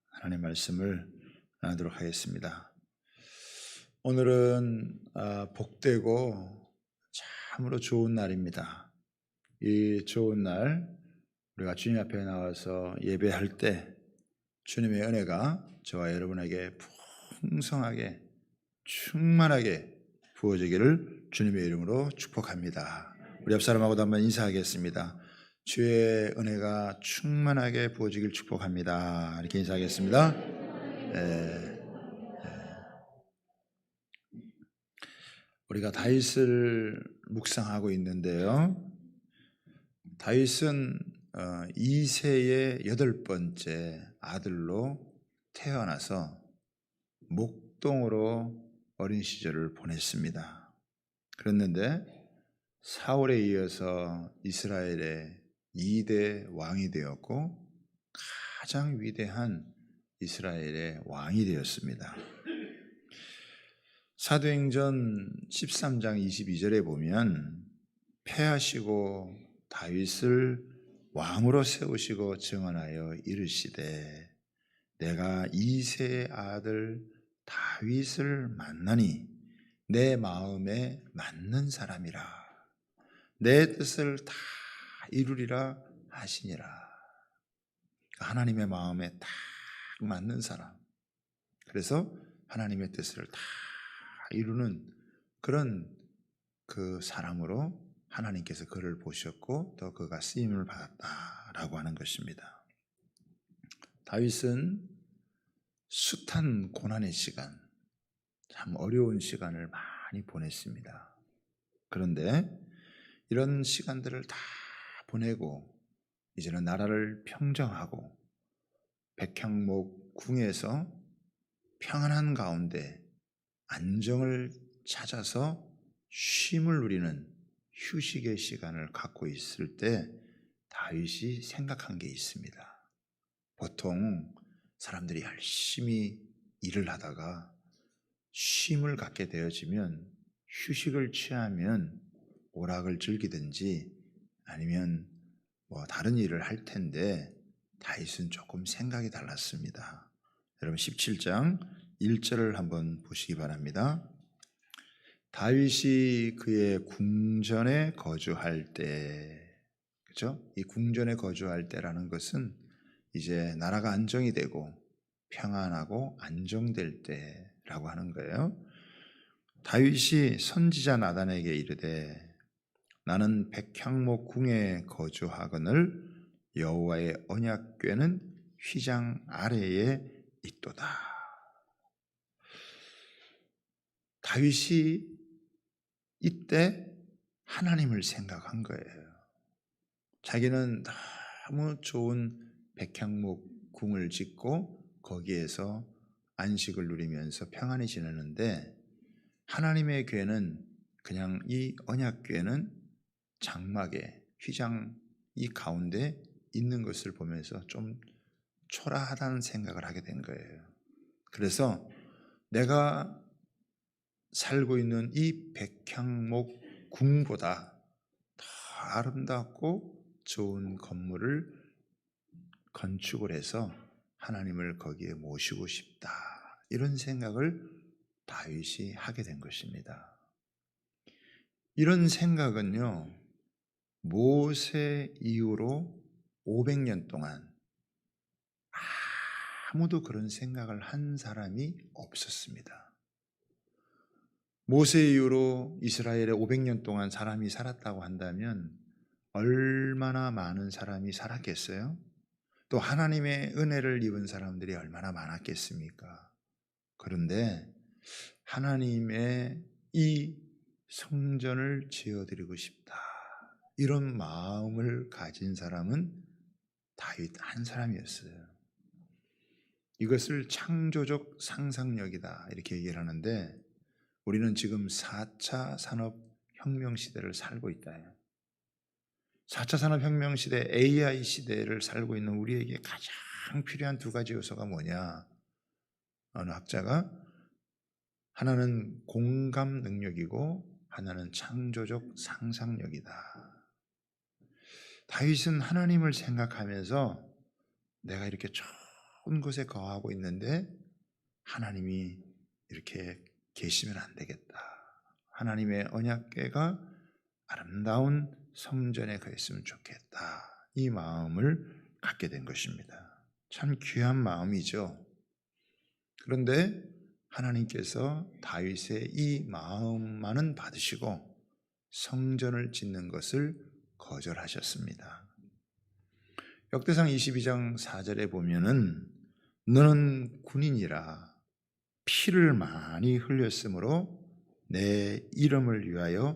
하나님 말씀을 나누도록 하겠습니다. 오늘은 복되고 참으로 좋은 날입니다. 이 좋은 날 우리가 주님 앞에 나와서 예배할 때 주님의 은혜가 저와 여러분에게 풍성하게 충만하게 부어지기를 주님의 이름으로 축복합니다. 우리 옆 사람하고도 한번 인사하겠습니다. 주의 은혜가 충만하게 부어지길 축복합니다. 이렇게 인사하겠습니다. 우리가 다윗을 묵상하고 있는데요. 다윗은 이새의 8번째 아들로 태어나서 목동으로 어린 시절을 보냈습니다. 그랬는데 사울에 이어서 이스라엘의 2대 왕이 되었고 가장 위대한 이스라엘의 왕이 되었습니다. 사도행전 13장 22절에 보면 패하시고 다윗을 왕으로 세우시고 증언하여 이르시되 내가 이새의 아들 다윗을 만나니 내 마음에 맞는 사람이라 내 뜻을 다 이루리라 하시니라. 하나님의 마음에 딱 맞는 사람, 그래서 하나님의 뜻을 다 이루는 그런 그 사람으로 하나님께서 그를 보셨고 또 그가 쓰임을 받았다라고 하는 것입니다. 다윗은 숱한 고난의 시간, 참 어려운 시간을 많이 보냈습니다. 그런데 이런 시간들을 다 보내고 이제는 나라를 평정하고 백향목 궁에서 평안한 가운데 안정을 찾아서 쉼을 누리는 휴식의 시간을 갖고 있을 때 다윗이 생각한 게 있습니다. 보통 사람들이 열심히 일을 하다가 쉼을 갖게 되어지면 휴식을 취하면 오락을 즐기든지 아니면 다른 일을 할 텐데 다윗은 조금 생각이 달랐습니다. 여러분 17장 1절을 한번 보시기 바랍니다. 다윗이 그의 궁전에 거주할 때, 그렇죠? 이 궁전에 거주할 때라는 것은 이제 나라가 안정이 되고 평안하고 안정될 때라고 하는 거예요. 다윗이 선지자 나단에게 이르되 나는 백향목 궁에 거주하거늘 여호와의 언약궤는 휘장 아래에 있도다. 다윗이 이때 하나님을 생각한 거예요. 자기는 너무 좋은 백향목 궁을 짓고 거기에서 안식을 누리면서 평안히 지내는데 하나님의 궤는 그냥 이 언약궤는 장막에 휘장 이 가운데 있는 것을 보면서 좀 초라하다는 생각을 하게 된 거예요. 그래서 내가 살고 있는 이 백향목 궁보다 더 아름답고 좋은 건물을 건축을 해서 하나님을 거기에 모시고 싶다. 이런 생각을 다윗이 하게 된 것입니다. 이런 생각은요, 모세 이후로 500년 동안 아무도 그런 생각을 한 사람이 없었습니다. 모세 이후로 이스라엘에 500년 동안 사람이 살았다고 한다면 얼마나 많은 사람이 살았겠어요? 또 하나님의 은혜를 입은 사람들이 얼마나 많았겠습니까? 그런데 하나님의 이 성전을 지어드리고 싶다. 이런 마음을 가진 사람은 다윗 한 사람이었어요. 이것을 창조적 상상력이다 이렇게 얘기를 하는데 우리는 지금 4차 산업혁명 시대를 살고 있다. 4차 산업혁명 시대, AI 시대를 살고 있는 우리에게 가장 필요한 두 가지 요소가 뭐냐? 어느 학자가 하나는 공감 능력이고 하나는 창조적 상상력이다. 다윗은 하나님을 생각하면서 내가 이렇게 좋은 곳에 거하고 있는데 하나님이 이렇게 계시면 안 되겠다. 하나님의 언약궤가 아름다운 성전에 거했으면 좋겠다. 이 마음을 갖게 된 것입니다. 참 귀한 마음이죠. 그런데 하나님께서 다윗의 이 마음만은 받으시고 성전을 짓는 것을 거절하셨습니다. 역대상 22장 4절에 보면은 너는 군인이라 피를 많이 흘렸으므로 내 이름을 위하여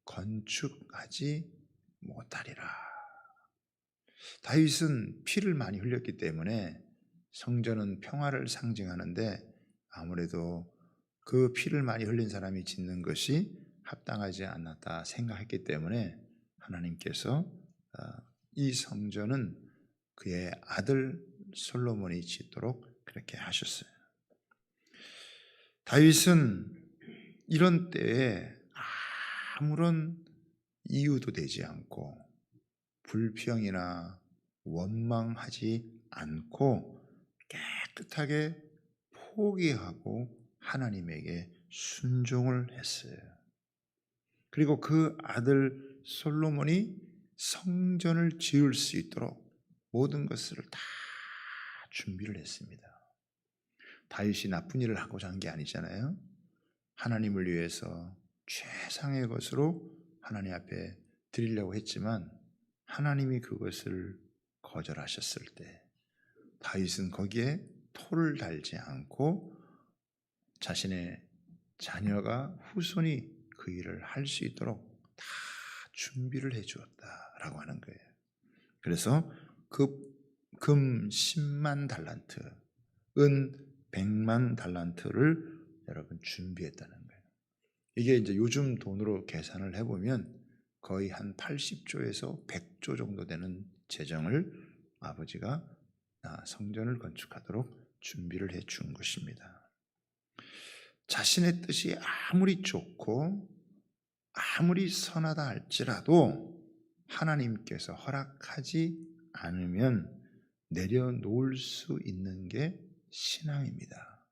건축하지 못하리라. 다윗은 피를 많이 흘렸기 때문에 성전은 평화를 상징하는데 아무래도 그 피를 많이 흘린 사람이 짓는 것이 합당하지 않았다 생각했기 때문에 하나님께서 이 성전은 그의 아들 솔로몬이 짓도록 그렇게 하셨어요. 다윗은 이런 때에 아무런 이유도 되지 않고 불평이나 원망하지 않고 깨끗하게 포기하고 하나님에게 순종을 했어요. 그리고 그 아들 솔로몬이 성전을 지을 수 있도록 모든 것을 다 준비를 했습니다. 다윗이 나쁜 일을 하고자 한 게 아니잖아요. 하나님을 위해서 최상의 것으로 하나님 앞에 드리려고 했지만 하나님이 그것을 거절하셨을 때 다윗은 거기에 토를 달지 않고 자신의 자녀가 후손이 그 일을 할 수 있도록 다 준비를 해 주었다라고 하는 거예요. 그래서 금 10만 달란트, 은 100만 달란트를 여러분 준비했다는 거예요. 이게 이제 요즘 돈으로 계산을 해보면 거의 한 80조에서 100조 정도 되는 재정을 아버지가 성전을 건축하도록 준비를 해 준 것입니다. 자신의 뜻이 아무리 좋고 아무리 선하다 할지라도 하나님께서 허락하지 않으면 내려놓을 수 있는 게 신앙입니다.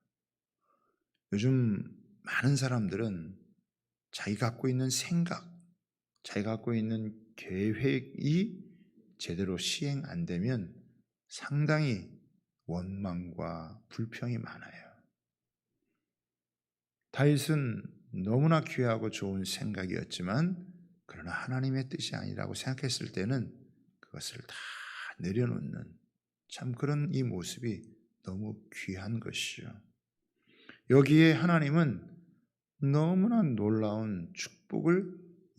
요즘 많은 사람들은 자기가 갖고 있는 생각, 자기가 갖고 있는 계획이 제대로 시행 안 되면 상당히 원망과 불평이 많아요. 다윗은 너무나 귀하고 좋은 생각이었지만 그러나 하나님의 뜻이 아니라고 생각했을 때는 그것을 다 내려놓는 참 그런 이 모습이 너무 귀한 것이죠. 여기에 하나님은 너무나 놀라운 축복을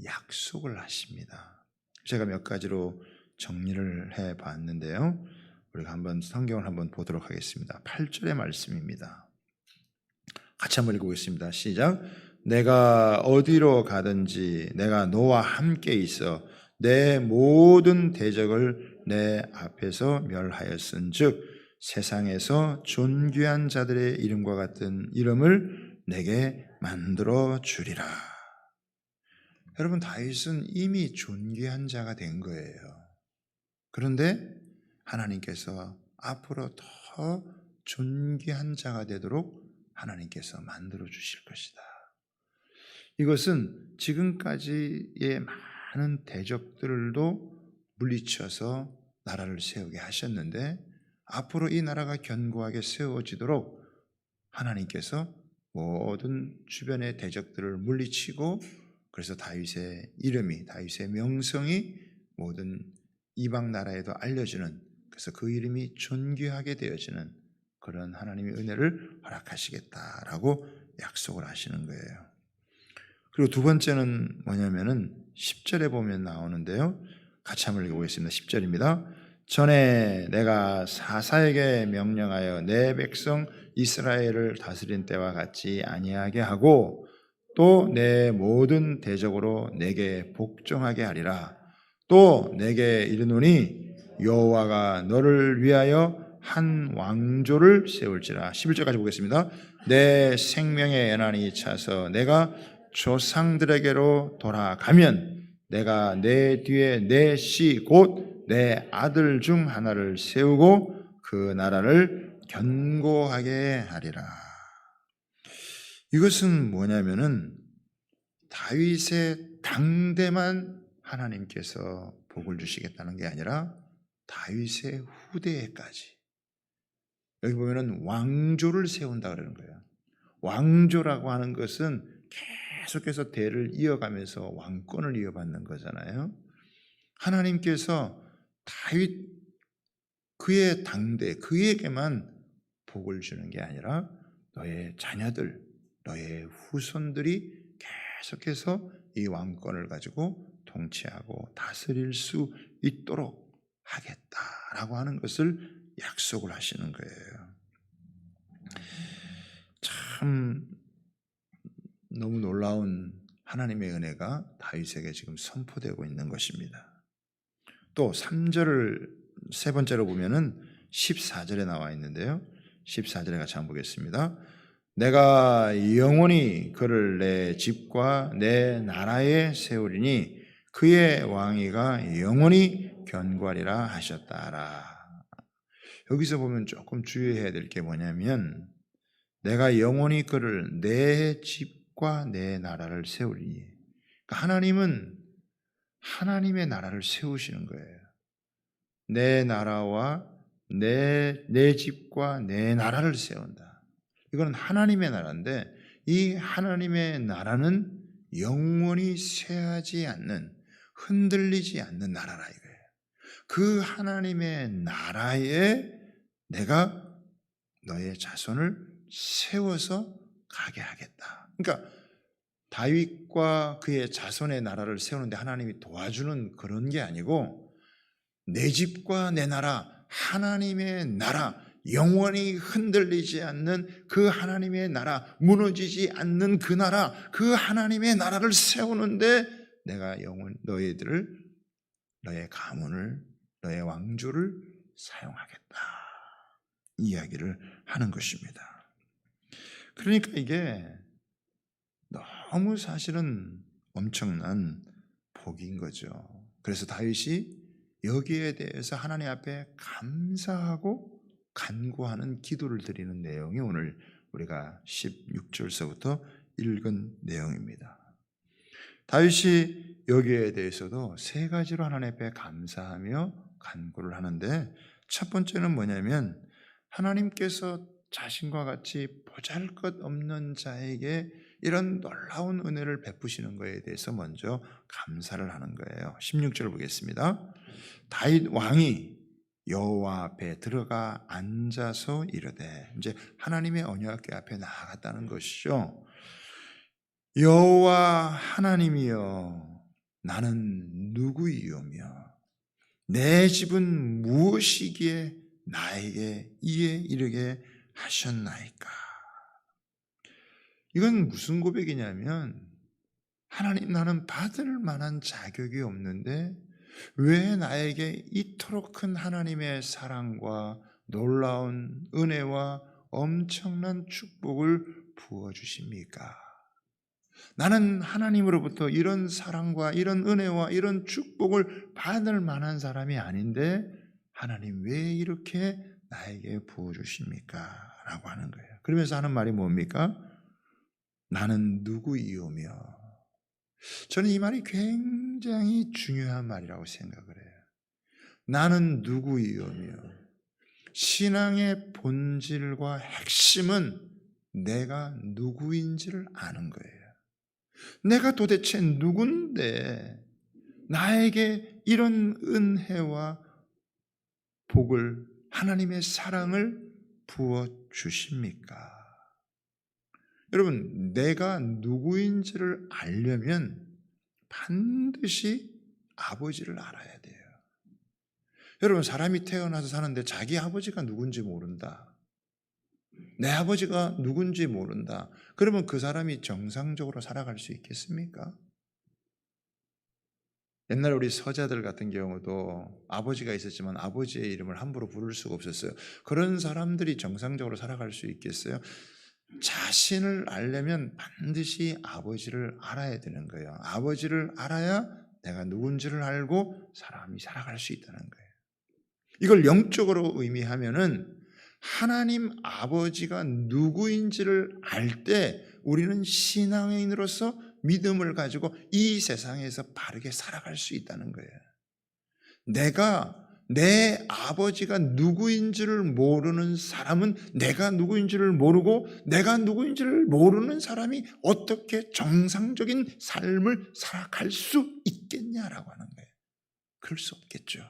약속을 하십니다. 제가 몇 가지로 정리를 해봤는데요. 우리가 한번 성경을 한번 보도록 하겠습니다. 8절의 말씀입니다. 같이 한번 읽어보겠습니다. 시작. 내가 어디로 가든지 내가 너와 함께 있어 내 모든 대적을 내 앞에서 멸하였은즉 세상에서 존귀한 자들의 이름과 같은 이름을 내게 만들어 주리라. 여러분, 다윗은 이미 존귀한 자가 된 거예요. 그런데 하나님께서 앞으로 더 존귀한 자가 되도록 하나님께서 만들어 주실 것이다. 이것은 지금까지의 많은 대적들도 물리쳐서 나라를 세우게 하셨는데 앞으로 이 나라가 견고하게 세워지도록 하나님께서 모든 주변의 대적들을 물리치고 그래서 다윗의 이름이, 다윗의 명성이 모든 이방 나라에도 알려지는, 그래서 그 이름이 존귀하게 되어지는 그런 하나님의 은혜를 허락하시겠다라고 약속을 하시는 거예요. 그리고 두 번째는 뭐냐면은 10절에 보면 나오는데요. 같이 한번 읽어보겠습니다. 10절입니다. 전에 내가 사사에게 명령하여 내 백성 이스라엘을 다스린 때와 같이 아니하게 하고 또 내 모든 대적으로 내게 복종하게 하리라. 또 내게 이르노니 여호와가 너를 위하여 한 왕조를 세울지라. 11절까지 보겠습니다. 내 생명의 연한이 차서 내가 조상들에게로 돌아가면 내가 내 뒤에 내 씨 곧 내 아들 중 하나를 세우고 그 나라를 견고하게 하리라. 이것은 뭐냐면은 다윗의 당대만 하나님께서 복을 주시겠다는 게 아니라 다윗의 후대에까지. 여기 보면은 왕조를 세운다 그러는 거예요. 왕조라고 하는 것은 계속해서 대를 이어가면서 왕권을 이어받는 거잖아요. 하나님께서 다윗 그의 당대 그에게만 복을 주는 게 아니라 너의 자녀들, 너의 후손들이 계속해서 이 왕권을 가지고 통치하고 다스릴 수 있도록 하겠다라고 하는 것을 약속을 하시는 거예요. 참 너무 놀라운 하나님의 은혜가 다윗에게 지금 선포되고 있는 것입니다. 또 3절을 세 번째로 보면은 14절에 나와 있는데요. 14절에 같이 한번 보겠습니다. 내가 영원히 그를 내 집과 내 나라에 세우리니 그의 왕위가 영원히 견고하리라 하셨다라. 여기서 보면 조금 주의해야 될 게 뭐냐면 내가 영원히 그를 내 집과 내 나라를 세우리니, 그러니까 하나님은 하나님의 나라를 세우시는 거예요. 내 나라와 내 집과 내 나라를 세운다. 이건 하나님의 나라인데 이 하나님의 나라는 영원히 쇠하지 않는, 흔들리지 않는 나라라 이거예요. 그 하나님의 나라에 내가 너의 자손을 세워서 가게 하겠다. 그러니까 다윗과 그의 자손의 나라를 세우는데 하나님이 도와주는 그런 게 아니고 내 집과 내 나라, 하나님의 나라, 영원히 흔들리지 않는 그 하나님의 나라, 무너지지 않는 그 나라, 그 하나님의 나라를 세우는데 내가 너희들을, 너의 가문을, 너의 왕조를 사용하겠다. 이야기를 하는 것입니다. 그러니까 이게 너무 사실은 엄청난 복인 거죠. 그래서 다윗이 여기에 대해서 하나님 앞에 감사하고 간구하는 기도를 드리는 내용이 오늘 우리가 16절서부터 읽은 내용입니다. 다윗이 여기에 대해서도 세 가지로 하나님 앞에 감사하며 간구를 하는데 첫 번째는 뭐냐면 하나님께서 자신과 같이 보잘것없는 자에게 이런 놀라운 은혜를 베푸시는 것에 대해서 먼저 감사를 하는 거예요. 16절 보겠습니다. 다윗 왕이 여호와 앞에 들어가 앉아서 이르되, 이제 하나님의 언약궤 앞에 나아갔다는 것이죠. 여호와 하나님이여, 나는 누구이오며 내 집은 무엇이기에 나에게 이에 이르게 하셨나이까. 이건 무슨 고백이냐면 하나님, 나는 받을 만한 자격이 없는데 왜 나에게 이토록 큰 하나님의 사랑과 놀라운 은혜와 엄청난 축복을 부어주십니까? 나는 하나님으로부터 이런 사랑과 이런 은혜와 이런 축복을 받을 만한 사람이 아닌데 하나님 왜 이렇게 나에게 부어주십니까? 라고 하는 거예요. 그러면서 하는 말이 뭡니까? 나는 누구이오며. 저는 이 말이 굉장히 중요한 말이라고 생각을 해요. 나는 누구이오며. 신앙의 본질과 핵심은 내가 누구인지를 아는 거예요. 내가 도대체 누군데 나에게 이런 은혜와 복을, 하나님의 사랑을 부어주십니까? 여러분, 내가 누구인지를 알려면 반드시 아버지를 알아야 돼요. 여러분, 사람이 태어나서 사는데 자기 아버지가 누군지 모른다, 내 아버지가 누군지 모른다, 그러면 그 사람이 정상적으로 살아갈 수 있겠습니까? 옛날 우리 서자들 같은 경우도 아버지가 있었지만 아버지의 이름을 함부로 부를 수가 없었어요. 그런 사람들이 정상적으로 살아갈 수 있겠어요? 자신을 알려면 반드시 아버지를 알아야 되는 거예요. 아버지를 알아야 내가 누군지를 알고 사람이 살아갈 수 있다는 거예요. 이걸 영적으로 의미하면은 하나님 아버지가 누구인지를 알 때 우리는 신앙인으로서 믿음을 가지고 이 세상에서 바르게 살아갈 수 있다는 거예요. 내가 내 아버지가 누구인지를 모르는 사람은 내가 누구인지를 모르고 내가 누구인지를 모르는 사람이 어떻게 정상적인 삶을 살아갈 수 있겠냐라고 하는 거예요. 그럴 수 없겠죠.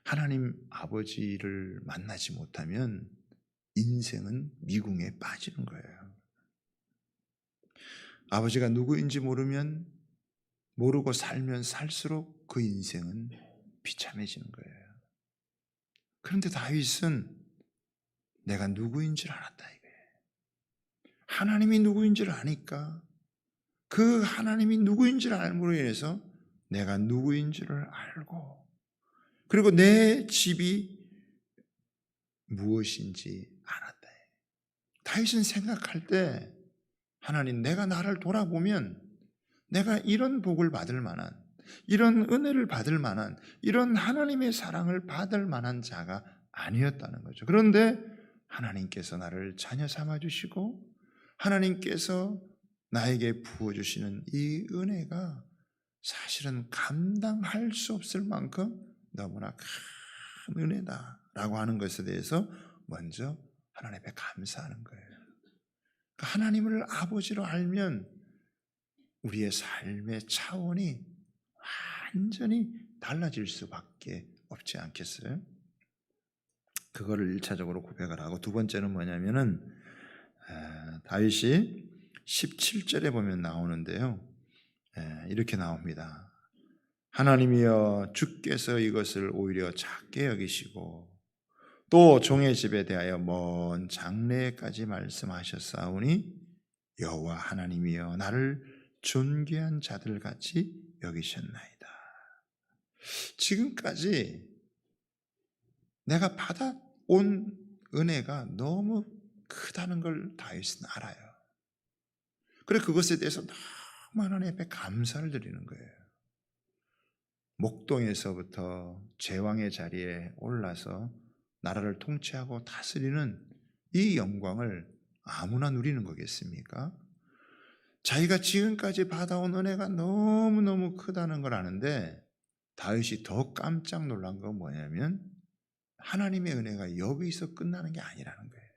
하나님 아버지를 만나지 못하면 인생은 미궁에 빠지는 거예요. 아버지가 누구인지 모르고 살면 살수록 그 인생은 비참해지는 거예요. 그런데 다윗은 내가 누구인지를 알았다 이거예요. 하나님이 누구인지를 아니까 그 하나님이 누구인지를 알므로 인해서 내가 누구인지를 알고 그리고 내 집이 무엇인지 알았다. 다윗은 생각할 때 하나님 내가 나를 돌아보면 내가 이런 복을 받을 만한 이런 은혜를 받을 만한 이런 하나님의 사랑을 받을 만한 자가 아니었다는 거죠. 그런데 하나님께서 나를 자녀 삼아주시고 하나님께서 나에게 부어주시는 이 은혜가 사실은 감당할 수 없을 만큼 너무나 큰 은혜다라고 하는 것에 대해서 먼저 하나님 앞에 감사하는 거예요. 하나님을 아버지로 알면 우리의 삶의 차원이 완전히 달라질 수밖에 없지 않겠어요? 그거를 1차적으로 고백을 하고 두 번째는 뭐냐면은 다윗이 17절에 보면 나오는데요. 이렇게 나옵니다. 하나님이여 주께서 이것을 오히려 작게 여기시고 또 종의 집에 대하여 먼 장래까지 말씀하셨사오니 여호와 하나님이여 나를 존귀한 자들같이 여기셨나이다. 지금까지 내가 받아온 은혜가 너무 크다는 걸 다윗은 알아요. 그래 그것에 대해서 너무 하나님 앞에 감사를 드리는 거예요. 목동에서부터 제왕의 자리에 올라서 나라를 통치하고 다스리는 이 영광을 아무나 누리는 거겠습니까? 자기가 지금까지 받아온 은혜가 너무너무 크다는 걸 아는데 다윗이 더 깜짝 놀란 건 뭐냐면 하나님의 은혜가 여기서 끝나는 게 아니라는 거예요.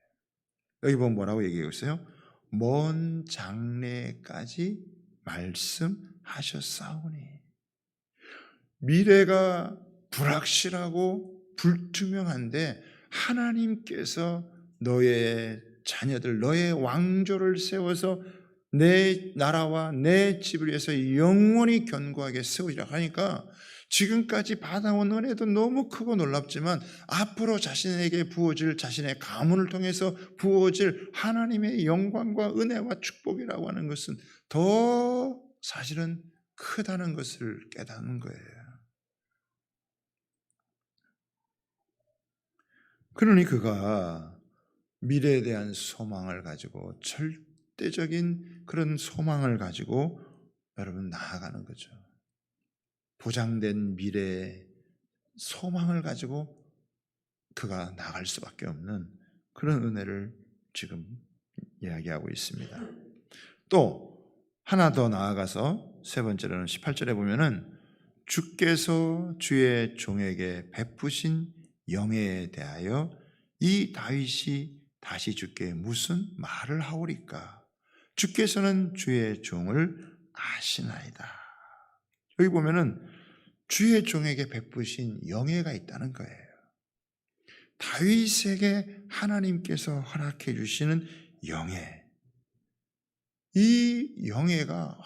여기 보면 뭐라고 얘기하고 있어요? 먼 장래까지 말씀하셨사오니 미래가 불확실하고 불투명한데 하나님께서 너의 자녀들, 너의 왕조를 세워서 내 나라와 내 집을 위해서 영원히 견고하게 세우리라 하니까 지금까지 받아온 은혜도 너무 크고 놀랍지만 앞으로 자신에게 부어질 자신의 가문을 통해서 부어질 하나님의 영광과 은혜와 축복이라고 하는 것은 더 사실은 크다는 것을 깨닫는 거예요. 그러니 그가 미래에 대한 소망을 가지고 절대적인 그런 소망을 가지고 여러분 나아가는 거죠. 보장된 미래의 소망을 가지고 그가 나아갈 수밖에 없는 그런 은혜를 지금 이야기하고 있습니다. 또 하나 더 나아가서 세 번째로는 18절에 보면은 주께서 주의 종에게 베푸신 영예에 대하여 이 다윗이 다시 주께 무슨 말을 하오리까? 주께서는 주의 종을 아시나이다. 여기 보면은 주의 종에게 베푸신 영예가 있다는 거예요. 다윗에게 하나님께서 허락해 주시는 영예. 이 영예가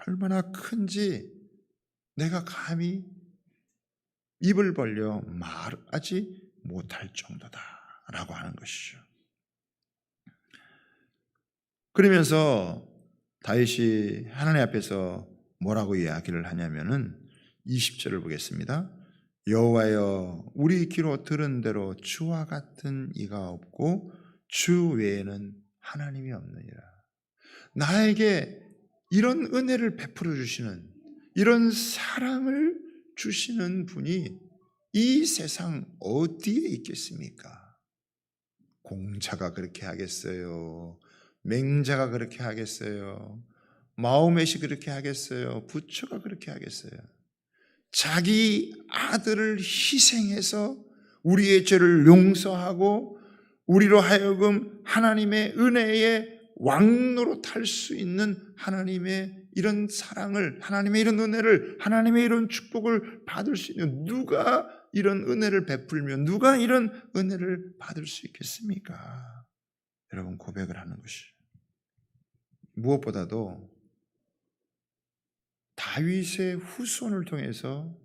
얼마나 큰지 내가 감히 입을 벌려 말하지 못할 정도다라고 하는 것이죠. 그러면서 다윗이 하나님 앞에서 뭐라고 이야기를 하냐면은 20절을 보겠습니다. 여호와여 우리 귀로 들은 대로 주와 같은 이가 없고 주 외에는 하나님이 없느니라. 나에게 이런 은혜를 베풀어 주시는 이런 사랑을 주시는 분이 이 세상 어디에 있겠습니까? 공자가 그렇게 하겠어요? 맹자가 그렇게 하겠어요? 마호멧이 그렇게 하겠어요? 부처가 그렇게 하겠어요? 자기 아들을 희생해서 우리의 죄를 용서하고 우리로 하여금 하나님의 은혜의 왕노로 탈 수 있는 하나님의 이런 사랑을, 하나님의 이런 은혜를, 하나님의 이런 축복을 받을 수 있는, 누가 이런 은혜를 베풀며 누가 이런 은혜를 받을 수 있겠습니까? 여러분, 고백을 하는 것이 무엇보다도 다윗의 후손을 통해서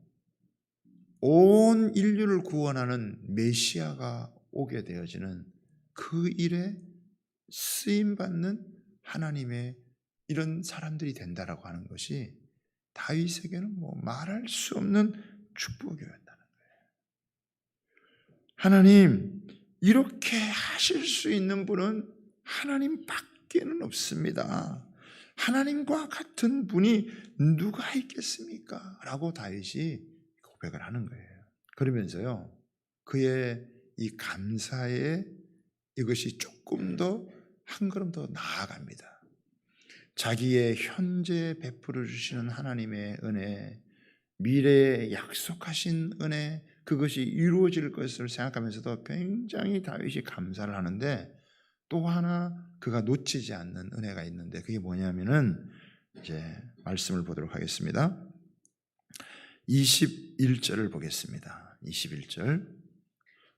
온 인류를 구원하는 메시아가 오게 되어지는 그 일에 쓰임받는 하나님의 이런 사람들이 된다라고 하는 것이 다윗에게는 말할 수 없는 축복이었다는 거예요. 하나님, 이렇게 하실 수 있는 분은 하나님밖에는 없습니다. 하나님과 같은 분이 누가 있겠습니까? 라고 다윗이 고백을 하는 거예요. 그러면서요, 그의 이 감사에 이것이 조금 더 한 걸음 더 나아갑니다. 자기의 현재 베풀어 주시는 하나님의 은혜, 미래에 약속하신 은혜, 그것이 이루어질 것을 생각하면서도 굉장히 다윗이 감사를 하는데, 또 하나 그가 놓치지 않는 은혜가 있는데, 그게 뭐냐면은 이제 말씀을 보도록 하겠습니다. 21절을 보겠습니다. 21절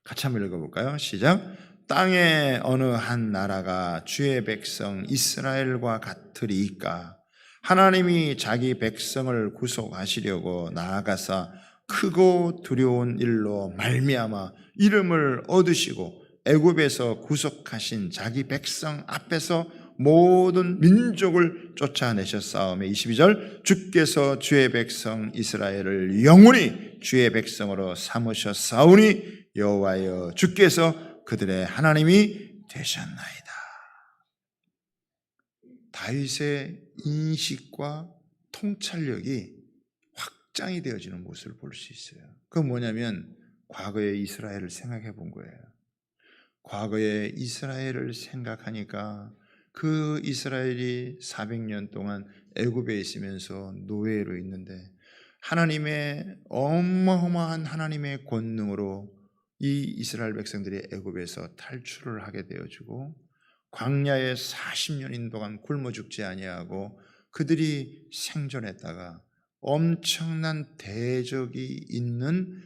같이 한번 읽어볼까요? 시작. 땅의 어느 한 나라가 주의 백성 이스라엘과 같으리이까? 하나님이 자기 백성을 구속하시려고 나아가사 크고 두려운 일로 말미암아 이름을 얻으시고 애굽에서 구속하신 자기 백성 앞에서 모든 민족을 쫓아내셨사오며 22절 주께서 주의 백성 이스라엘을 영원히 주의 백성으로 삼으셨사오니 여호와여 주께서 그들의 하나님이 되셨나이다. 다윗의 인식과 통찰력이 확장이 되어지는 모습을 볼 수 있어요. 그건 뭐냐면 과거의 이스라엘을 생각해 본 거예요. 과거의 이스라엘을 생각하니까 그 이스라엘이 400년 동안 애굽에 있으면서 노예로 있는데 하나님의 어마어마한 하나님의 권능으로 이 이스라엘 백성들이 애굽에서 탈출을 하게 되어지고 광야에 40년인 동안 굶어 죽지 아니하고 그들이 생존했다가 엄청난 대적이 있는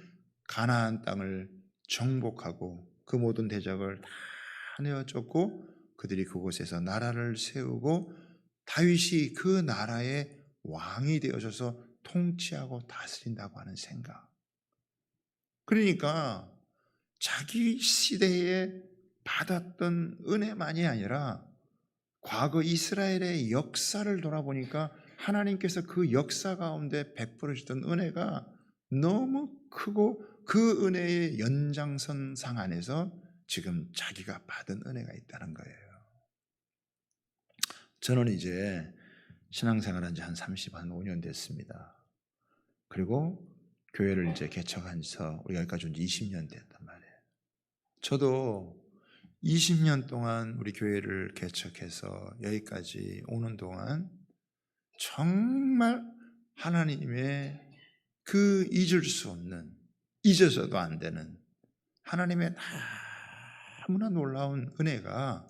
가나안 땅을 정복하고 그 모든 대적을 다 내어쫓고 그들이 그곳에서 나라를 세우고 다윗이 그 나라의 왕이 되어져서 통치하고 다스린다고 하는 생각. 그러니까 자기 시대에 받았던 은혜만이 아니라 과거 이스라엘의 역사를 돌아보니까 하나님께서 그 역사 가운데 베풀어 주던 은혜가 너무 크고 그 은혜의 연장선상 안에서 지금 자기가 받은 은혜가 있다는 거예요. 저는 이제 신앙생활한 지 한 35년 됐습니다. 그리고 교회를 이제 개척한 지서 우리 여기까지 온 지 20년 됐단 말이에요. 저도 20년 동안 우리 교회를 개척해서 여기까지 오는 동안 정말 하나님의 그 잊을 수 없는, 잊어서도 안 되는 하나님의 너무나 놀라운 은혜가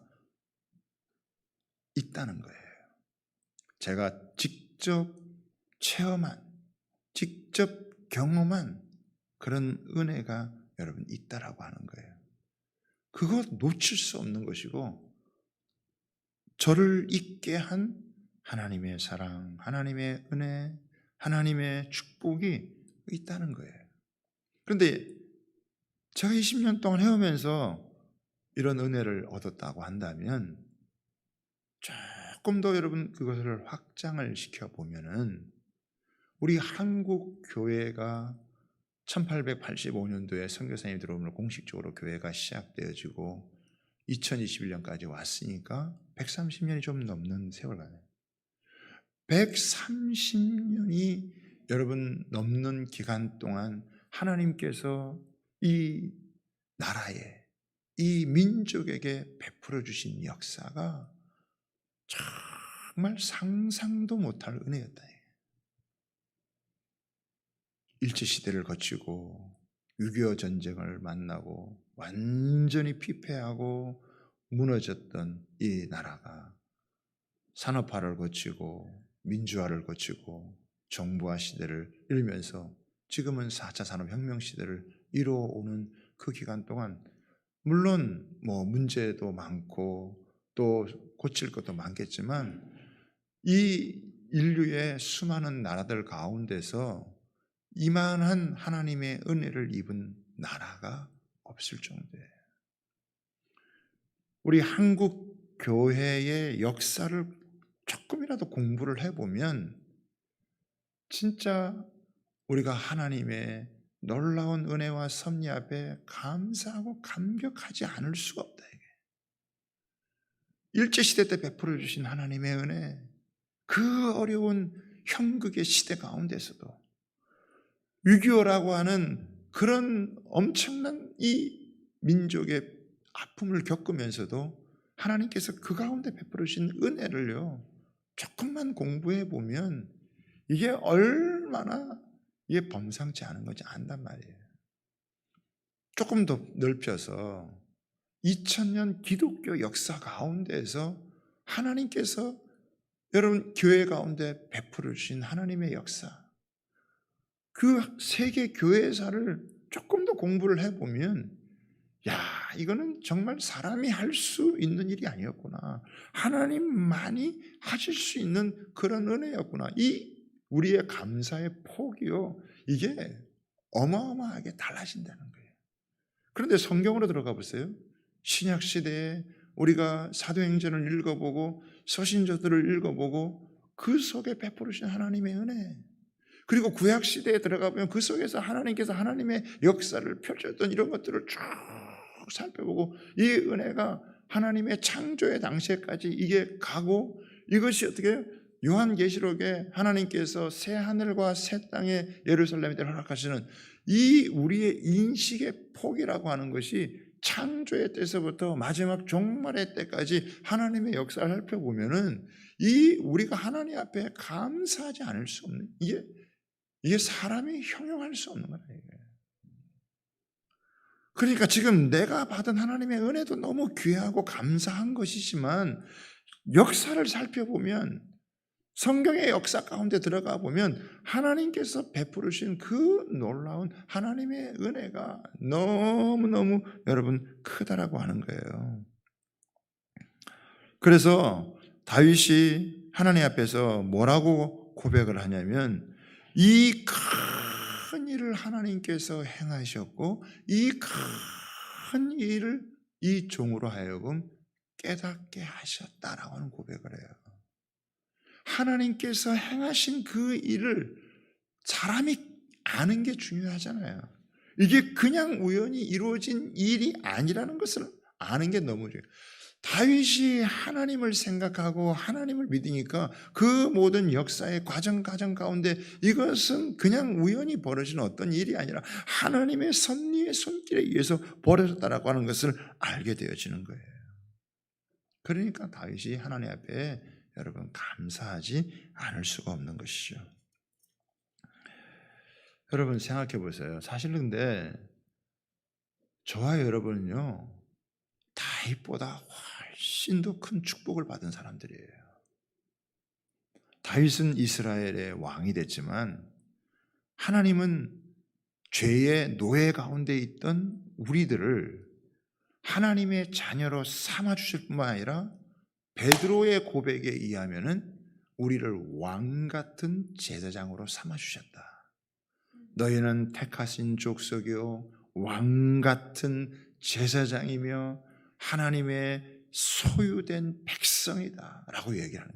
있다는 거예요. 제가 직접 체험한, 직접 경험한 그런 은혜가 여러분 있다라고 하는 거예요. 그거 놓칠 수 없는 것이고 저를 잊게 한 하나님의 사랑, 하나님의 은혜, 하나님의 축복이 있다는 거예요. 그런데 제가 20년 동안 해오면서 이런 은혜를 얻었다고 한다면 조금 더 여러분 그것을 확장을 시켜보면은 우리 한국 교회가 1885년도에 선교사님이 들어오면 공식적으로 교회가 시작되어지고 2021년까지 왔으니까 130년이 좀 넘는 세월 가네요. 130년이 여러분 넘는 기간 동안 하나님께서 이 나라에, 이 민족에게 베풀어 주신 역사가 정말 상상도 못할 은혜였다. 일제시대를 거치고 6.25 전쟁을 만나고 완전히 피폐하고 무너졌던 이 나라가 산업화를 거치고 민주화를 거치고 정부화 시대를 이루면서 지금은 4차 산업혁명 시대를 이뤄오는 그 기간 동안 물론 문제도 많고 또 고칠 것도 많겠지만 이 인류의 수많은 나라들 가운데서 이만한 하나님의 은혜를 입은 나라가 없을 정도예요. 우리 한국 교회의 역사를 조금이라도 공부를 해보면 진짜 우리가 하나님의 놀라운 은혜와 섭리 앞에 감사하고 감격하지 않을 수가 없다. 일제시대 때 베풀어 주신 하나님의 은혜, 그 어려운 형극의 시대 가운데서도 6.25라고 하는 그런 엄청난 이 민족의 아픔을 겪으면서도 하나님께서 그 가운데 베풀어 주신 은혜를요, 조금만 공부해 보면 이게 얼마나 이게 범상치 않은 건지 안단 말이에요. 조금 더 넓혀서 2000년 기독교 역사 가운데에서 하나님께서 여러분 교회 가운데 베풀어 주신 하나님의 역사, 그 세계 교회사를 조금 더 공부를 해보면 이거는 정말 사람이 할 수 있는 일이 아니었구나. 하나님만이 하실 수 있는 그런 은혜였구나. 이 우리의 감사의 폭이요, 이게 어마어마하게 달라진다는 거예요. 그런데 성경으로 들어가 보세요. 신약 시대에 우리가 사도행전을 읽어보고 서신서들을 읽어보고 그 속에 베풀으신 하나님의 은혜, 그리고 구약 시대에 들어가 보면 그 속에서 하나님께서 하나님의 역사를 펼쳤던 이런 것들을 쭉 살펴보고 이 은혜가 하나님의 창조의 당시에까지 이게 가고, 이것이 어떻게 요한계시록에 하나님께서 새 하늘과 새 땅의 예루살렘에 허락하시는 이 우리의 인식의 폭이라고 하는 것이 창조의 때서부터 마지막 종말의 때까지 하나님의 역사를 살펴보면은 이 우리가 하나님 앞에 감사하지 않을 수 없는, 이게 사람이 형용할 수 없는 거예요. 그러니까 지금 내가 받은 하나님의 은혜도 너무 귀하고 감사한 것이지만 역사를 살펴보면, 성경의 역사 가운데 들어가 보면 하나님께서 베푸르신 그 놀라운 하나님의 은혜가 너무너무 여러분 크다라고 하는 거예요. 그래서 다윗이 하나님 앞에서 뭐라고 고백을 하냐면, 이 큰 일을 하나님께서 행하셨고 이 큰 일을 이 종으로 하여금 깨닫게 하셨다라고 하는 고백을 해요. 하나님께서 행하신 그 일을 사람이 아는 게 중요하잖아요. 이게 그냥 우연히 이루어진 일이 아니라는 것을 아는 게 너무 중요해요. 다윗이 하나님을 생각하고 하나님을 믿으니까 그 모든 역사의 과정 가운데 이것은 그냥 우연히 벌어진 어떤 일이 아니라 하나님의 섭리의 손길에 의해서 벌어졌다라고 하는 것을 알게 되어지는 거예요. 그러니까 다윗이 하나님 앞에 여러분 감사하지 않을 수가 없는 것이죠. 여러분 생각해 보세요. 사실 근데 저와 여러분은요, 다윗보다 훨씬 더 큰 축복을 받은 사람들이에요. 다윗은 이스라엘의 왕이 됐지만 하나님은 죄의 노예 가운데 있던 우리들을 하나님의 자녀로 삼아주실 뿐만 아니라 베드로의 고백에 의하면은 우리를 왕 같은 제사장으로 삼아주셨다. 너희는 택하신 족속이요 왕 같은 제사장이며 하나님의 소유된 백성이다 라고 얘기하는,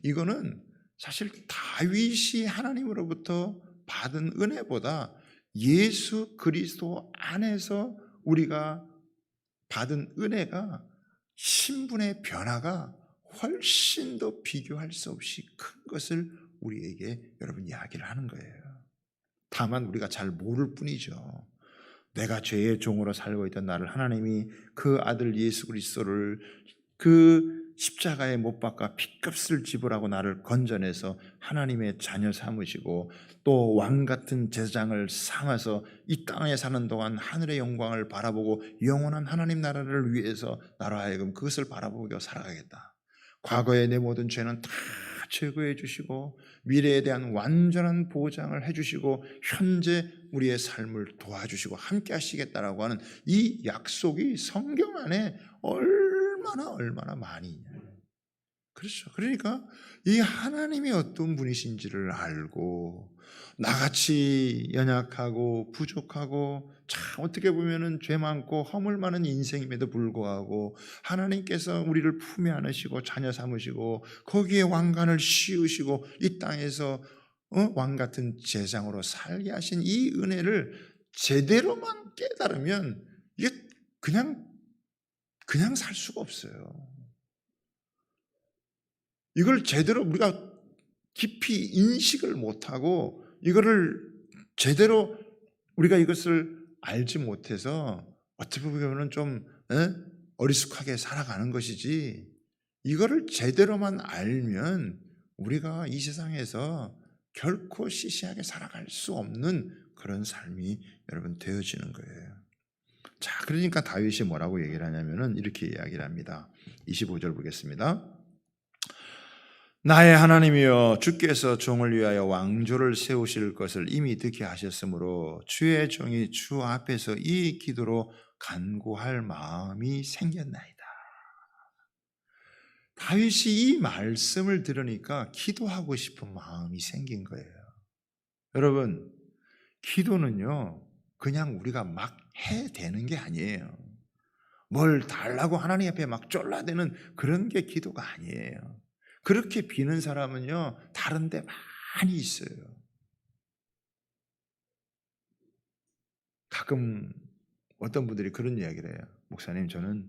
이거는 사실 다윗이 하나님으로부터 받은 은혜보다 예수 그리스도 안에서 우리가 받은 은혜가, 신분의 변화가 훨씬 더 비교할 수 없이 큰 것을 우리에게 여러분 이야기를 하는 거예요. 다만 우리가 잘 모를 뿐이죠. 내가 죄의 종으로 살고 있던 나를 하나님이 그 아들 예수 그리스도를 그 십자가에 못 박아 핏값을 지불하고 나를 건져내서 하나님의 자녀 삼으시고 또 왕 같은 제사장을 삼아서 이 땅에 사는 동안 하늘의 영광을 바라보고 영원한 하나님 나라를 위해서 나로 하여금 그것을 바라보고 살아가겠다. 과거의 내 모든 죄는 다 제거해 주시고 미래에 대한 완전한 보장을 해주시고 현재 우리의 삶을 도와주시고 함께 하시겠다라고 하는 이 약속이 성경 안에 얼마나 많이 있냐. 그렇죠. 그러니까 이 하나님이 어떤 분이신지를 알고 나같이 연약하고 부족하고 참 어떻게 보면은 죄 많고 허물 많은 인생임에도 불구하고 하나님께서 우리를 품에 안으시고 자녀 삼으시고 거기에 왕관을 씌우시고 이 땅에서 왕 같은 제사장으로 살게 하신 이 은혜를 제대로만 깨달으면 이게 그냥 살 수가 없어요. 이걸 제대로 우리가 깊이 인식을 못하고 이거를 제대로 우리가 이것을 알지 못해서 어떻게 보면 좀 어리숙하게 살아가는 것이지, 이거를 제대로만 알면 우리가 이 세상에서 결코 시시하게 살아갈 수 없는 그런 삶이 여러분 되어지는 거예요. 자, 그러니까 다윗이 뭐라고 얘기를 하냐면은 이렇게 이야기를 합니다. 25절 보겠습니다. 나의 하나님이여, 주께서 종을 위하여 왕조를 세우실 것을 이미 듣게 하셨으므로 주의 종이 주 앞에서 이 기도로 간구할 마음이 생겼나이다. 다윗이 이 말씀을 들으니까 기도하고 싶은 마음이 생긴 거예요. 여러분, 기도는요 그냥 우리가 막 해대는 게 아니에요. 뭘 달라고 하나님 앞에 막 쫄라대는 그런 게 기도가 아니에요. 그렇게 비는 사람은요 다른 데 많이 있어요. 가끔 어떤 분들이 그런 이야기를 해요. 목사님, 저는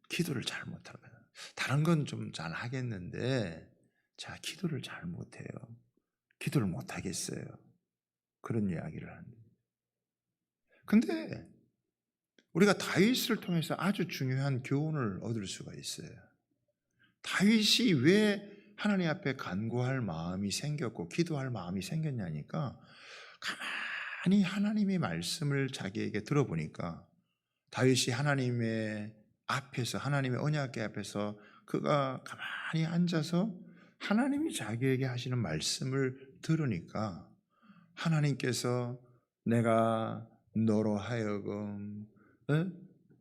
기도를 잘 못하거든요. 다른 건 좀 잘 하겠는데 자, 기도를 잘 못해요. 기도를 못하겠어요. 그런 이야기를 합니다. 근데 우리가 다윗을 통해서 아주 중요한 교훈을 얻을 수가 있어요. 다윗이 왜 하나님 앞에 간구할 마음이 생겼고 기도할 마음이 생겼냐니까, 가만히 하나님의 말씀을 자기에게 들어보니까 다윗이 하나님의 앞에서, 하나님의 언약궤 앞에서 그가 가만히 앉아서 하나님이 자기에게 하시는 말씀을 들으니까 하나님께서 내가 너로 하여금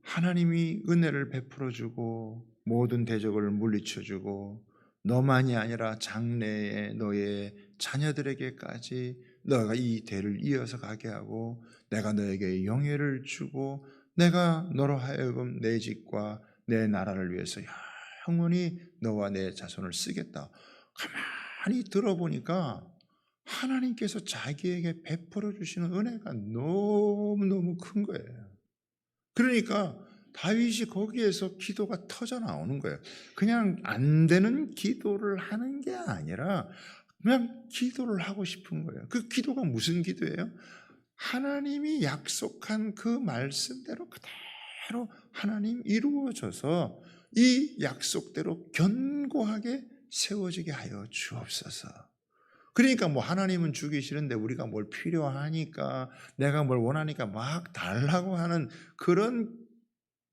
하나님이 은혜를 베풀어주고 모든 대적을 물리쳐주고 너만이 아니라 장래에 너의 자녀들에게까지 너가 이 대를 이어서 가게 하고 내가 너에게 영예를 주고 내가 너로 하여금 내 집과 내 나라를 위해서 영원히 너와 내 자손을 쓰겠다. 가만히 들어보니까 하나님께서 자기에게 베풀어 주시는 은혜가 너무너무 큰 거예요. 그러니까 다윗이 거기에서 기도가 터져 나오는 거예요. 그냥 안 되는 기도를 하는 게 아니라 그냥 기도를 하고 싶은 거예요. 그 기도가 무슨 기도예요? 하나님이 약속한 그 말씀대로 그대로 하나님 이루어져서 이 약속대로 견고하게 세워지게 하여 주옵소서. 그러니까 뭐 하나님은 주기 싫은데 우리가 뭘 필요하니까 내가 뭘 원하니까 막 달라고 하는 그런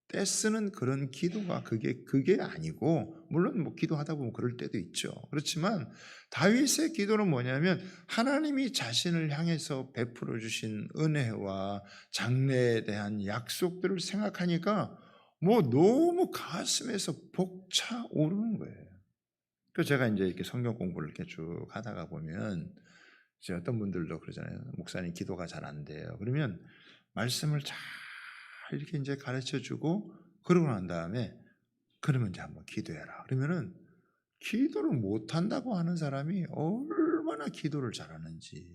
떼쓰는 그런 기도가 그게 아니고, 물론 뭐 기도하다 보면 그럴 때도 있죠. 그렇지만 다윗의 기도는 뭐냐면 하나님이 자신을 향해서 베풀어 주신 은혜와 장래에 대한 약속들을 생각하니까 뭐 너무 가슴에서 벅차 오르는 거예요. 그래서 제가 이제 이렇게 성경 공부를 이렇게 쭉 하다가 보면 이제 어떤 분들도 그러잖아요. 목사님 기도가 잘 안 돼요. 그러면 말씀을 잘 이렇게 이제 가르쳐 주고 그러고 난 다음에 그러면 이제 한번 기도해라. 그러면은 기도를 못 한다고 하는 사람이 얼마나 기도를 잘하는지,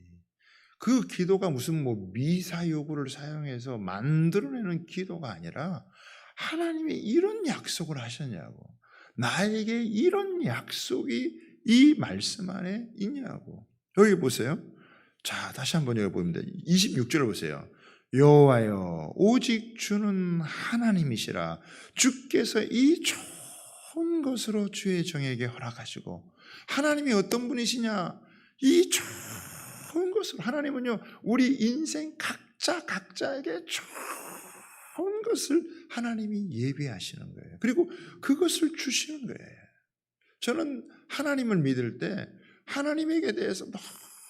그 기도가 무슨 뭐 미사 요구를 사용해서 만들어내는 기도가 아니라 하나님이 이런 약속을 하셨냐고, 나에게 이런 약속이 이 말씀 안에 있냐고. 여기 보세요. 자, 다시 한번 여기 보입니다. 26절을 보세요. 여호와여 오직 주는 하나님이시라. 주께서 이 좋은 것으로 주의 종에게 허락하시고. 하나님이 어떤 분이시냐? 이 좋은 것으로. 하나님은요 우리 인생 각자에게 좋은 것을 하나님이 예비하시는 거예요. 그리고 그것을 주시는 거예요. 저는 하나님을 믿을 때 하나님에게 대해서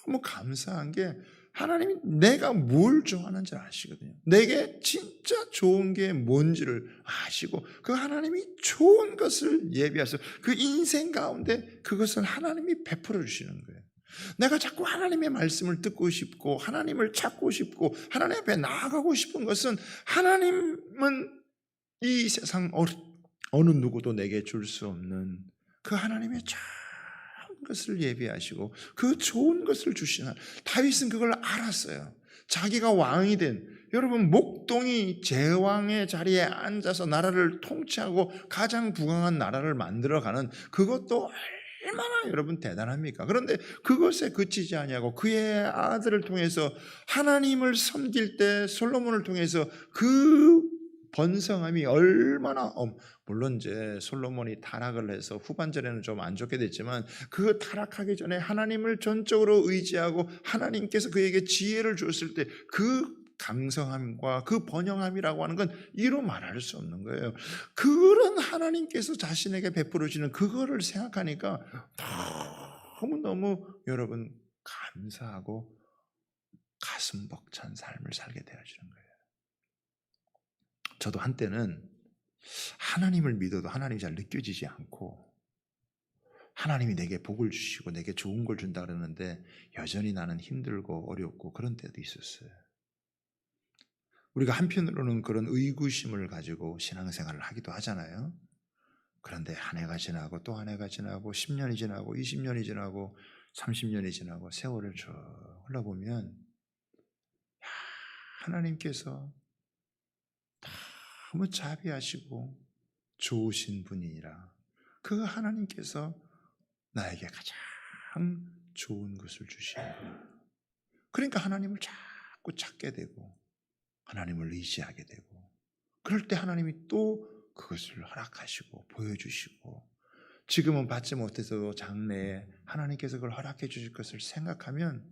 너무 감사한 게, 하나님이 내가 뭘 좋아하는지 아시거든요. 내게 진짜 좋은 게 뭔지를 아시고 그 하나님이 좋은 것을 예비하셔서 그 인생 가운데 그것을 하나님이 베풀어 주시는 거예요. 내가 자꾸 하나님의 말씀을 듣고 싶고 하나님을 찾고 싶고 하나님 앞에 나아가고 싶은 것은, 하나님은 이 세상 어느 누구도 내게 줄 수 없는 그 하나님의 좋은 것을 예비하시고 그 좋은 것을 주시는, 다윗은 그걸 알았어요. 자기가 왕이 된, 여러분 목동이 제왕의 자리에 앉아서 나라를 통치하고 가장 부강한 나라를 만들어가는 그것도 얼마나 여러분 대단합니까? 그런데 그것에 그치지 아니하고 그의 아들을 통해서 하나님을 섬길 때 솔로몬을 통해서 그 번성함이 얼마나, 물론 이제 솔로몬이 타락을 해서 후반전에는 좀 안 좋게 됐지만 그 타락하기 전에 하나님을 전적으로 의지하고 하나님께서 그에게 지혜를 주었을 때 그 강성함과 그 번영함이라고 하는 건 이로 말할 수 없는 거예요. 그런 하나님께서 자신에게 베풀어 주시는 그거를 생각하니까 너무너무 여러분 감사하고 가슴 벅찬 삶을 살게 되어지는 거예요. 저도 한때는 하나님을 믿어도 하나님이 잘 느껴지지 않고 하나님이 내게 복을 주시고 내게 좋은 걸 준다 그러는데 여전히 나는 힘들고 어렵고 그런 때도 있었어요. 우리가 한편으로는 그런 의구심을 가지고 신앙생활을 하기도 하잖아요. 그런데 한 해가 지나고 또 한 해가 지나고 10년이 지나고 20년이 지나고 30년이 지나고 세월을 쭉 흘러보면 하나님께서 너무 자비하시고 좋으신 분이라 그 하나님께서 나에게 가장 좋은 것을 주시는 거예요. 그러니까 하나님을 자꾸 찾게 되고 하나님을 의지하게 되고, 그럴 때 하나님이 또 그것을 허락하시고 보여주시고, 지금은 받지 못해서 장래에 하나님께서 그걸 허락해 주실 것을 생각하면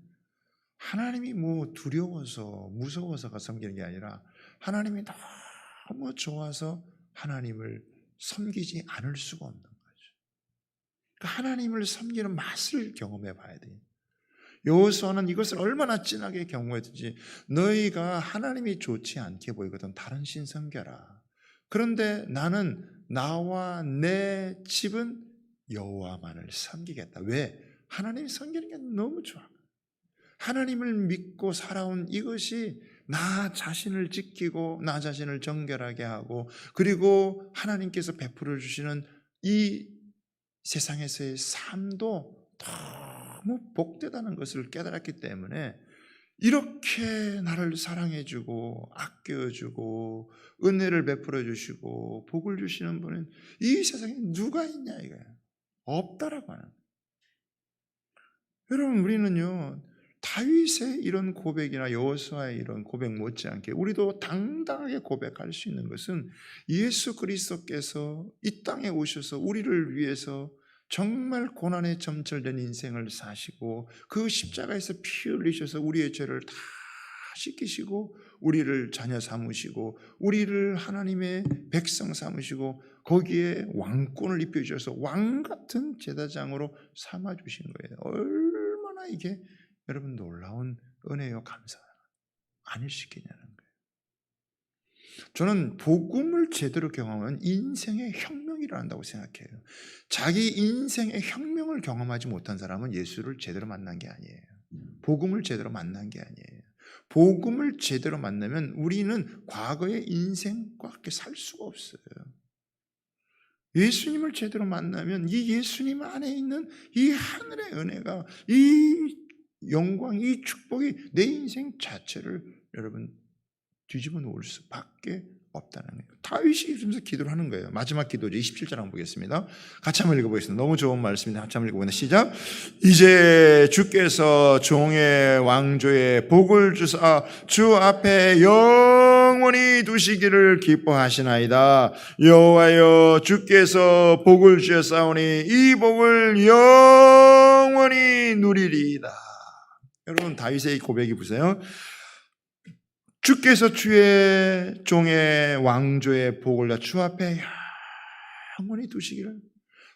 하나님이 뭐 두려워서 무서워서가 섬기는 게 아니라 하나님이 너무 좋아서 하나님을 섬기지 않을 수가 없는 거죠. 그러니까 하나님을 섬기는 맛을 경험해 봐야 돼요. 여호수아는 이것을 얼마나 진하게 경험했든지, 너희가 하나님이 좋지 않게 보이거든 다른 신 섬겨라. 그런데 나는 나와 내 집은 여호와만을 섬기겠다. 왜? 하나님 섬기는 게 너무 좋아. 하나님을 믿고 살아온 이것이 나 자신을 지키고 나 자신을 정결하게 하고, 그리고 하나님께서 베풀어 주시는 이 세상에서의 삶도 너무 복되다는 것을 깨달았기 때문에 이렇게 나를 사랑해주고 아껴주고 은혜를 베풀어 주시고 복을 주시는 분은 이 세상에 누가 있냐 이거야. 없다라고 하는 거예요. 여러분 우리는요 다윗의 이런 고백이나 여호수아의 이런 고백 못지않게 우리도 당당하게 고백할 수 있는 것은 예수 그리스도께서 이 땅에 오셔서 우리를 위해서 정말 고난에 점철된 인생을 사시고 그 십자가에서 피 흘리셔서 우리의 죄를 다 씻기시고 우리를 자녀 삼으시고 우리를 하나님의 백성 삼으시고 거기에 왕권을 입혀주셔서 왕같은 제사장으로 삼아주신 거예요. 얼마나 이게 여러분 놀라운 은혜요 감사 아닐 수 있겠냐는 거예요. 저는 복음을 제대로 경험하면 인생의 혁명이 일어난다고 생각해요. 자기 인생의 혁명을 경험하지 못한 사람은 예수를 제대로 만난 게 아니에요. 복음을 제대로 만난 게 아니에요. 복음을 제대로 만나면 우리는 과거의 인생과 함께 살 수가 없어요. 예수님을 제대로 만나면 이 예수님 안에 있는 이 하늘의 은혜가, 이 영광, 이 축복이 내 인생 자체를 여러분 뒤집어 놓을 수밖에 없다는 거예요. 다윗이 이러면서 기도를 하는 거예요. 마지막 기도죠. 27절 한번 보겠습니다. 같이 한번 읽어보겠습니다. 너무 좋은 말씀인데 같이 한번 읽어보겠습니다. 시작. 이제 주께서 종의 왕조에 복을 주사 주 앞에 영원히 두시기를 기뻐하시나이다. 여호와여 주께서 복을 주셨사오니 이 복을 영원히 누리리이다. 여러분 다윗의 고백이 보세요. 주께서 주의 종의 왕조의 복을 주 앞에 영원히 두시기를,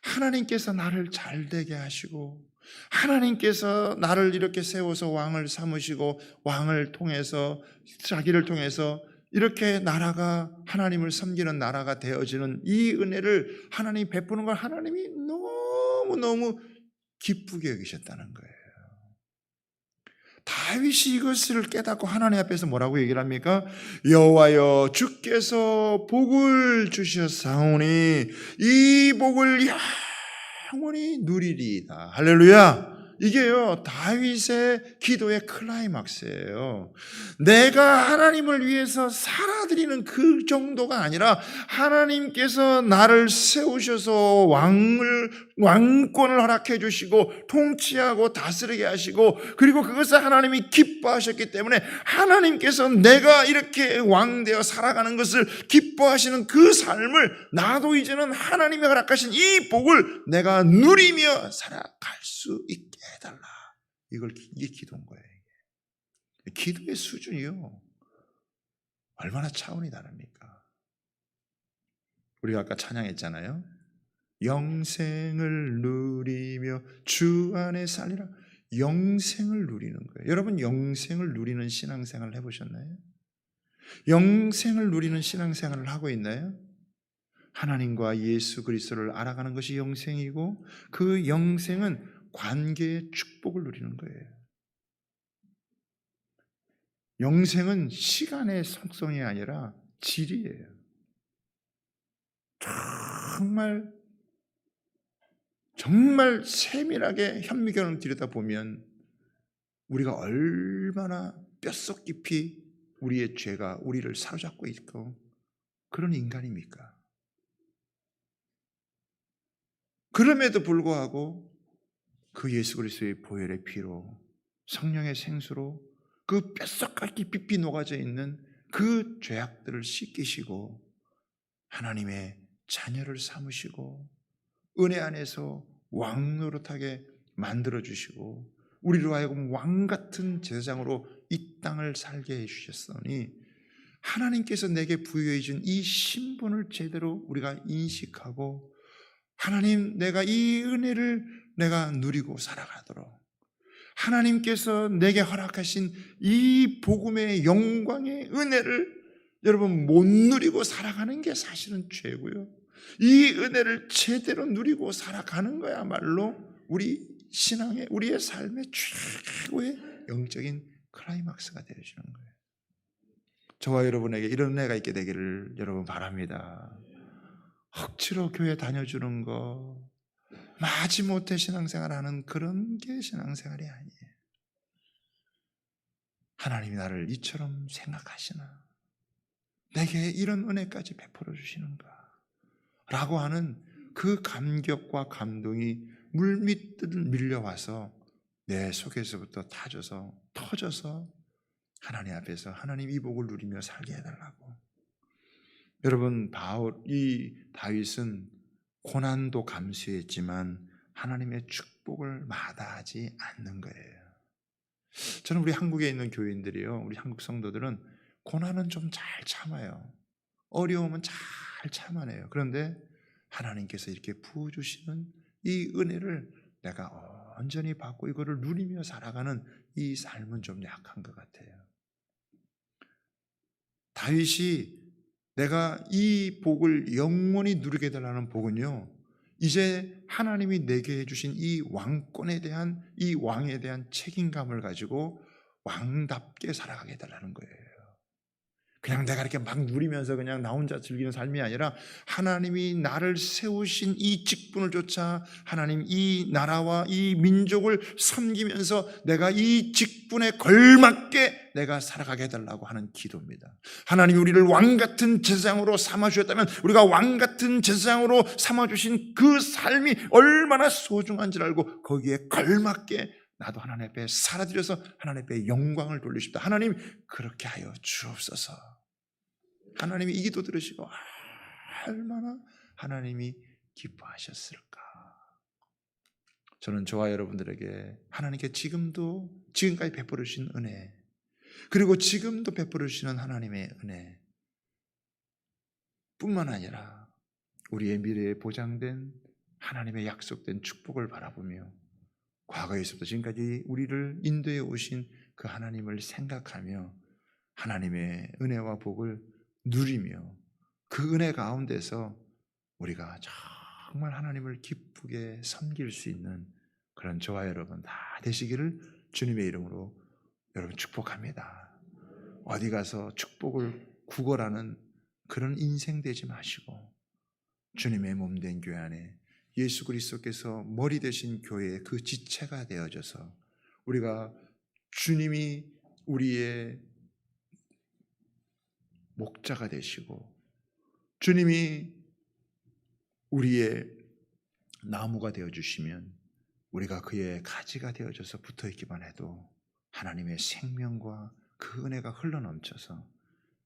하나님께서 나를 잘되게 하시고 하나님께서 나를 이렇게 세워서 왕을 삼으시고 왕을 통해서 자기를 통해서 이렇게 나라가 하나님을 섬기는 나라가 되어지는 이 은혜를 하나님이 베푸는 걸 하나님이 너무너무 기쁘게 여기셨다는 거예요. 다윗이 이것을 깨닫고 하나님 앞에서 뭐라고 얘기를 합니까? 여호와여 주께서 복을 주셨사오니 이 복을 영원히 누리리이다. 할렐루야. 이게요 다윗의 기도의 클라이막스예요. 내가 하나님을 위해서 살아드리는 그 정도가 아니라 하나님께서 나를 세우셔서 왕권을 허락해 주시고 통치하고 다스리게 하시고, 그리고 그것을 하나님이 기뻐하셨기 때문에 하나님께서 내가 이렇게 왕되어 살아가는 것을 기뻐하시는 그 삶을 나도 이제는 하나님이 허락하신 이 복을 내가 누리며 살아갈 수 있게 해달라. 이게 기도인 거예요. 기도의 수준이요 얼마나 차원이 다릅니까? 우리가 아까 찬양했잖아요. 영생을 누리며 주 안에 살리라. 영생을 누리는 거예요. 여러분 영생을 누리는 신앙생활을 해보셨나요? 영생을 누리는 신앙생활을 하고 있나요? 하나님과 예수 그리스도를 알아가는 것이 영생이고, 그 영생은 관계의 축복을 누리는 거예요. 영생은 시간의 속성이 아니라 질이에요. 정말 세밀하게 현미경을 들여다보면 우리가 얼마나 뼛속 깊이 우리의 죄가 우리를 사로잡고 있고 그런 인간입니까? 그럼에도 불구하고 그 예수 그리스도의 보혈의 피로, 성령의 생수로 그 뼛속까지 깊이 녹아져 있는 그 죄악들을 씻기시고 하나님의 자녀를 삼으시고 은혜 안에서 왕 노릇하게 만들어주시고 우리로 하여금 왕같은 제사장으로 이 땅을 살게 해주셨으니, 하나님께서 내게 부여해 준 이 신분을 제대로 우리가 인식하고 하나님, 내가 이 은혜를 내가 누리고 살아가도록 하나님께서 내게 허락하신 이 복음의 영광의 은혜를 여러분 못 누리고 살아가는 게 사실은 죄고요, 이 은혜를 제대로 누리고 살아가는 거야말로 우리 신앙의, 우리의 삶의 최고의 영적인 클라이막스가 되어주는 거예요. 저와 여러분에게 이런 은혜가 있게 되기를 여러분 바랍니다. 억지로 교회 다녀주는 거, 마지못해 신앙생활하는 그런 게 신앙생활이 아니에요. 하나님이 나를 이처럼 생각하시나, 내게 이런 은혜까지 베풀어 주시는가 라고 하는 그 감격과 감동이 물밀듯 밀려와서 내 속에서부터 터져서 하나님 앞에서 하나님 이 복을 누리며 살게 해달라고. 여러분, 이 다윗은 고난도 감수했지만 하나님의 축복을 마다하지 않는 거예요. 저는 우리 한국에 있는 교인들이요, 우리 한국 성도들은 고난은 좀 잘 참아요. 어려움은 잘 참아내요. 그런데 하나님께서 이렇게 부어주시는 이 은혜를 내가 온전히 받고 이거를 누리며 살아가는 이 삶은 좀 약한 것 같아요. 다윗이 내가 이 복을 영원히 누리게 되라는 복은요, 이제 하나님이 내게 해주신 이 왕권에 대한, 이 왕에 대한 책임감을 가지고 왕답게 살아가게 해달라는 거예요. 그냥 내가 이렇게 막 누리면서 그냥 나 혼자 즐기는 삶이 아니라 하나님이 나를 세우신 이 직분을 쫓아 하나님 이 나라와 이 민족을 섬기면서 내가 이 직분에 걸맞게 내가 살아가게 해달라고 하는 기도입니다. 하나님이 우리를 왕같은 제사장으로 삼아주셨다면 우리가 왕같은 제사장으로 삼아주신 그 삶이 얼마나 소중한지를 알고 거기에 걸맞게 나도 하나님 앞에 살아드려서 하나님 앞에 영광을 돌리고 싶다. 하나님 그렇게 하여 주옵소서. 하나님이 이 기도 들으시고 얼마나 하나님이 기뻐하셨을까. 저는 저와 여러분들에게 하나님께 지금까지 베풀어 주신 은혜, 그리고 지금도 베풀어 주시는 하나님의 은혜 뿐만 아니라 우리의 미래에 보장된 하나님의 약속된 축복을 바라보며 과거에서부터 지금까지 우리를 인도해 오신 그 하나님을 생각하며 하나님의 은혜와 복을 누리며 그 은혜 가운데서 우리가 정말 하나님을 기쁘게 섬길 수 있는 그런 저와 여러분 다 되시기를 주님의 이름으로 여러분 축복합니다. 어디 가서 축복을 구걸하는 그런 인생 되지 마시고 주님의 몸된 교회 안에 예수 그리스도께서 머리 되신 교회의 그 지체가 되어져서 우리가 주님이 우리의 목자가 되시고 주님이 우리의 나무가 되어주시면 우리가 그의 가지가 되어져서 붙어있기만 해도 하나님의 생명과 그 은혜가 흘러넘쳐서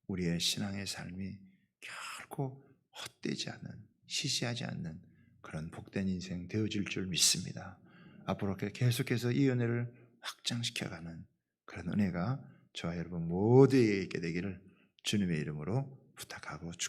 우리의 신앙의 삶이 결코 헛되지 않는, 시시하지 않는 그런 복된 인생 되어질 줄 믿습니다. 앞으로 계속해서 이 은혜를 확장시켜가는 그런 은혜가 저와 여러분 모두에게 있게 되기를 주님의 이름으로 부탁하고 축복합니다.